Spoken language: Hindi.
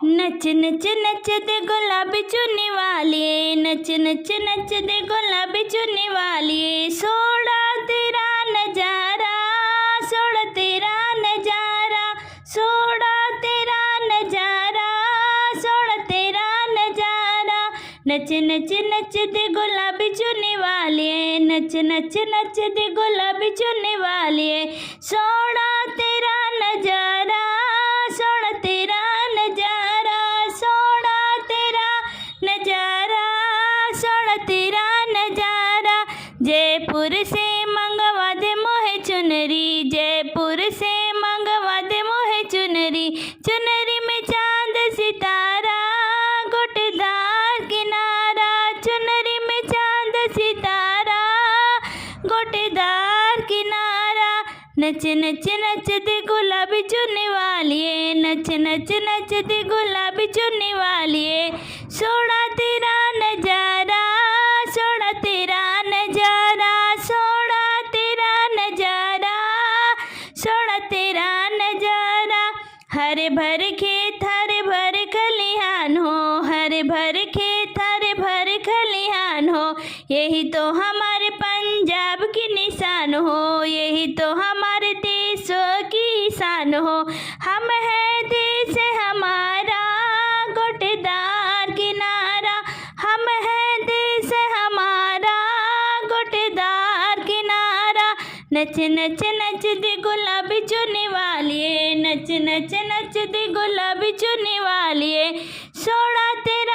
नच नच नच दे गुलाबी चुन्नी वालिए, नच नच नच दे गुलाबी चुन्नी वालिए। सोड़ा तेरा नजारा, सोड़ा तेरा नजारा, सोड़ा तेरा नजारा, सोड़ा तेरा नजारा। नच नच नच दे गुलाबी चुन्नी वालिए, नच नच नच दे गुलाबी चुन्नी वालिए। सोड़ा तेरा नजारा, सोड़ा तेरा नजारा, सोड़ा तेरा नजारा, सोड़ा तेरा नजारा। जयपुर से मंगवा दे मोहे चुनरी, जयपुर से मंगवा दे मोहे चुनरी। चुनरी में चांद सितारा, गोटेदार किनारा, चुनरी में चांद सितारा, गोटेदार किनारा। नच नच नच दे गुलाबी चुन्नी वालिए, नच नच नच दे गुलाबी चुन्नी वालिए। सोड़ा तेरा नजारा, सोड़ा तेरा नजारा, सोड़ा तेरा नजारा, सोड़ा तेरा नजारा। हरे भरे खेत हरे भरे खलिहान हो, हरे भरे खेत हरे भरे खलिहान हो। यही तो हमारे पंजाब की निशान हो, यही तो हमारे देश की शान हो। हम है देश हमारा, गोटेदार किनारा, हम है देश हमारा, गोटेदार किनारा। नच नच नच दे गुलाबी चुन्नी वालिए, नच नच नच दे गुलाबी चुन्नी वालिए। सोड़ा तेरा